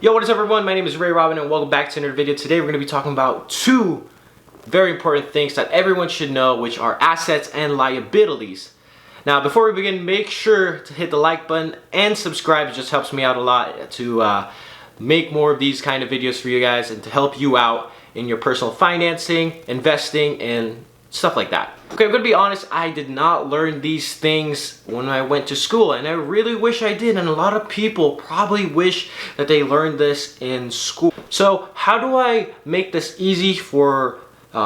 Yo, what is up everyone? My name is Robin and welcome back to another video. Today we're going to be talking about two very important things that everyone should know, which are assets and liabilities. Now before we begin, make sure to hit the like button and subscribe. It just helps me out a lot to make more of these kind of videos for you guys and to help you out in your personal financing, investing, and stuff like that. Okay, I'm gonna be honest, I did not learn these things when I went to school, and I really wish I did, and a lot of people probably wish that they learned this in school. So how do I make this easy for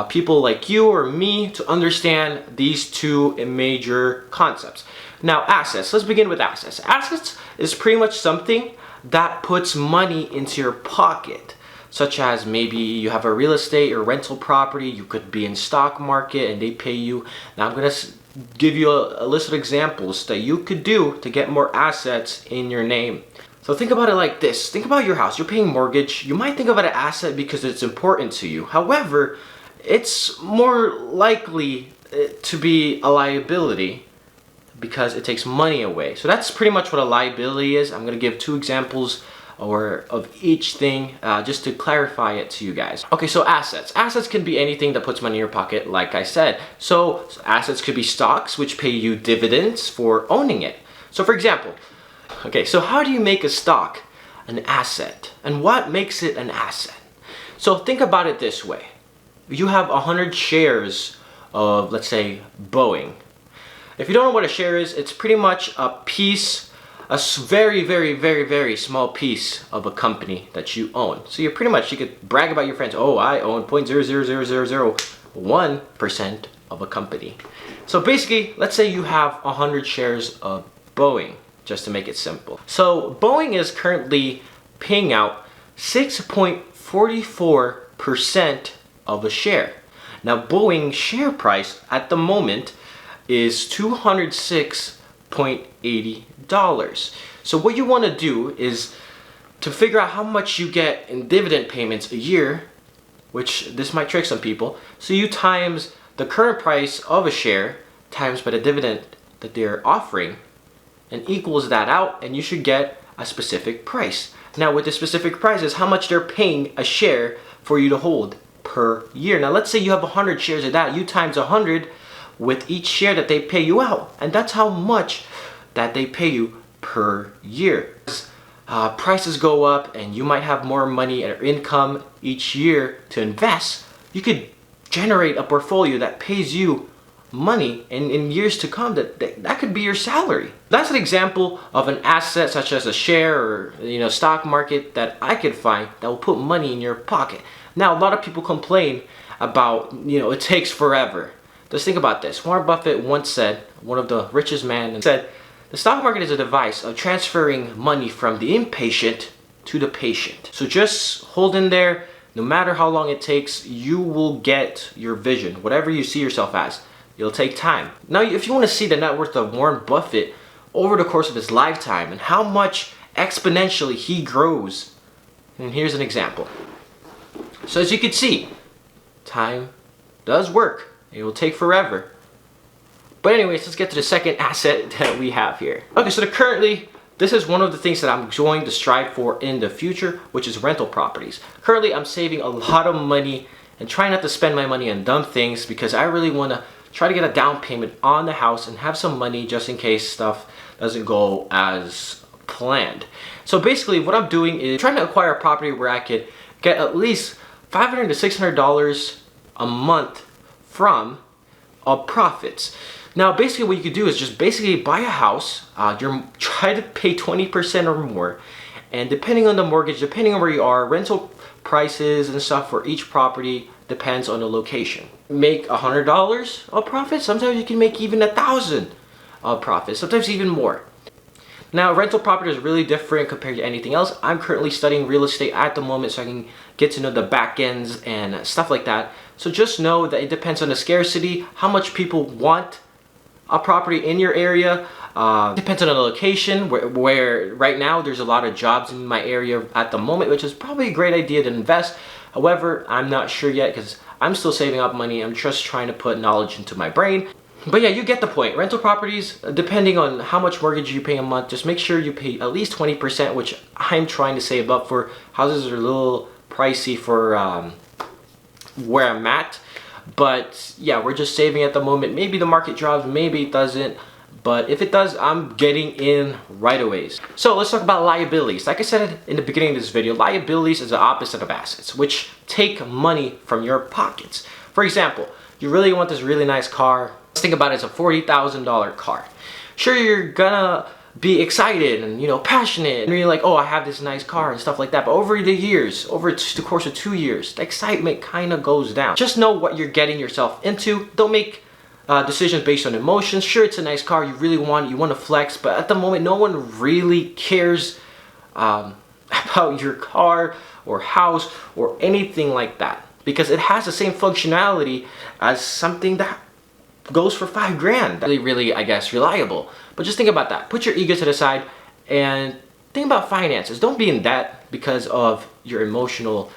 people like you or me to understand these two major concepts? Now, assets. Let's begin with assets. Assets is pretty much something that puts money into your pocket, such as maybe you have a real estate or rental property. You could be in stock market and they pay you. Now I'm going to give you a list of examples that you could do to get more assets in your name. So think about it like this. Think about your house. You're paying mortgage. You might think of it as an asset because it's important to you. However, it's more likely to be a liability because it takes money away. So that's pretty much what a liability is. I'm going to give two examples of each thing just to clarify it to you guys. Okay, so assets. Assets can be anything that puts money in your pocket, like I said. So assets could be stocks, which pay you dividends for owning it. So for example, okay, so how do you make a stock an asset? And what makes it an asset? So think about it this way. You have 100 shares of, let's say, Boeing. If you don't know what a share is, it's pretty much a piece, a very small piece of a company that you own. So you could brag about your friends. Oh, I own 0.00001% of a company. So basically, let's say you have 100 shares of Boeing, just to make it simple. So Boeing is currently paying out 6.44% of a share. Now Boeing's share price at the moment is $206.80. So what you want to do is to figure out how much you get in dividend payments a year, which this might trick some people. So you times the current price of a share times by the dividend that they're offering and equals that out, and you should get a specific price. Now with the specific price is how much they're paying a share for you to hold per year. Now let's say you have 100 shares of that. You times 100 with each share that they pay you out, and that's how much that they pay you per year. Prices go up and you might have more money or income each year to invest. You could generate a portfolio that pays you money in years to come. That could be your salary. That's an example of an asset such as a share or stock market that I could find that will put money in your pocket. Now a lot of people complain about it takes forever. Just think about this. Warren Buffett once said, one of the richest men, said, the stock market is a device of transferring money from the impatient to the patient. So just hold in there. No matter how long it takes, you will get your vision. Whatever you see yourself as, it'll take time. Now, if you want to see the net worth of Warren Buffett over the course of his lifetime and how much exponentially he grows, and here's an example. So as you can see, time does work. It will take forever. But anyways, let's get to the second asset that we have here. Okay, so currently, this is one of the things that I'm going to strive for in the future, which is rental properties. Currently, I'm saving a lot of money and trying not to spend my money on dumb things because I really want to try to get a down payment on the house and have some money just in case stuff doesn't go as planned. So basically, what I'm doing is trying to acquire a property where I could get at least $500 to $600 a month from profits. Now basically what you could do is just basically buy a house, try to pay 20% or more, and depending on the mortgage, depending on where you are, rental prices and stuff for each property depends on the location. Make $100 of profit. Sometimes you can make even $1,000 of profit, sometimes even more. Now rental property is really different compared to anything else. I'm currently studying real estate at the moment so I can get to know the back ends and stuff like that. So just know that it depends on the scarcity, how much people want a property in your area. Depends on the location, where right now there's a lot of jobs in my area at the moment, which is probably a great idea to invest. However, I'm not sure yet because I'm still saving up money. I'm just trying to put knowledge into my brain. But yeah, you get the point. Rental properties, depending on how much mortgage you pay a month, just make sure you pay at least 20%, which I'm trying to save up for. Houses are a little pricey for where I'm at. But yeah, we're just saving at the moment. Maybe the market drops, maybe it doesn't. But if it does, I'm getting in right away. So let's talk about liabilities. Like I said in the beginning of this video, liabilities is the opposite of assets, which take money from your pockets. For example, you really want this really nice car. Let's think about it as a $40,000 car. Sure, you're gonna be excited and, you know, passionate, and you're like, oh, I have this nice car and stuff like that. But over the years, over the course of 2 years, the excitement kind of goes down. Just know what you're getting yourself into. Don't make decisions based on emotions. Sure, it's a nice car, you really want it, you want to flex, but at the moment, no one really cares about your car or house or anything like that, because it has the same functionality as something that goes for $5 grand. Really, I guess, reliable. But just think about that. Put your ego to the side and think about finances. Don't be in debt because of your emotional,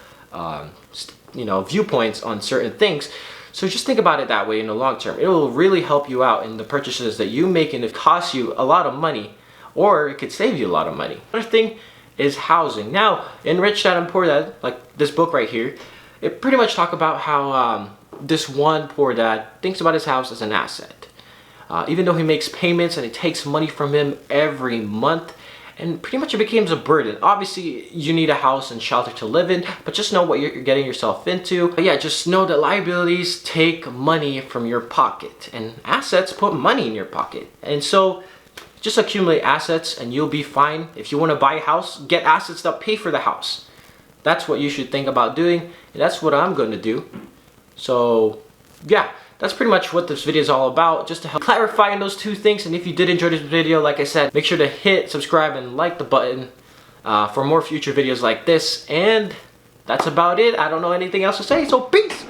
you know, viewpoints on certain things. So just think about it that way in the long term. It will really help you out in the purchases that you make, and it costs you a lot of money, or it could save you a lot of money. Another thing is housing. Now, in Rich Dad and Poor Dad, like this book right here, it pretty much talk about how this one poor dad thinks about his house as an asset. Even though he makes payments and it takes money from him every month, and pretty much it becomes a burden. Obviously, you need a house and shelter to live in, but just know what you're getting yourself into. But yeah, just know that liabilities take money from your pocket, and assets put money in your pocket. And so, just accumulate assets and you'll be fine. If you want to buy a house, get assets that pay for the house. That's what you should think about doing, and that's what I'm going to do. So yeah, that's pretty much what this video is all about, just to help clarify those two things. And if you did enjoy this video, like I said, make sure to hit subscribe and like the button for more future videos like this. And that's about it. I don't know anything else to say, so peace!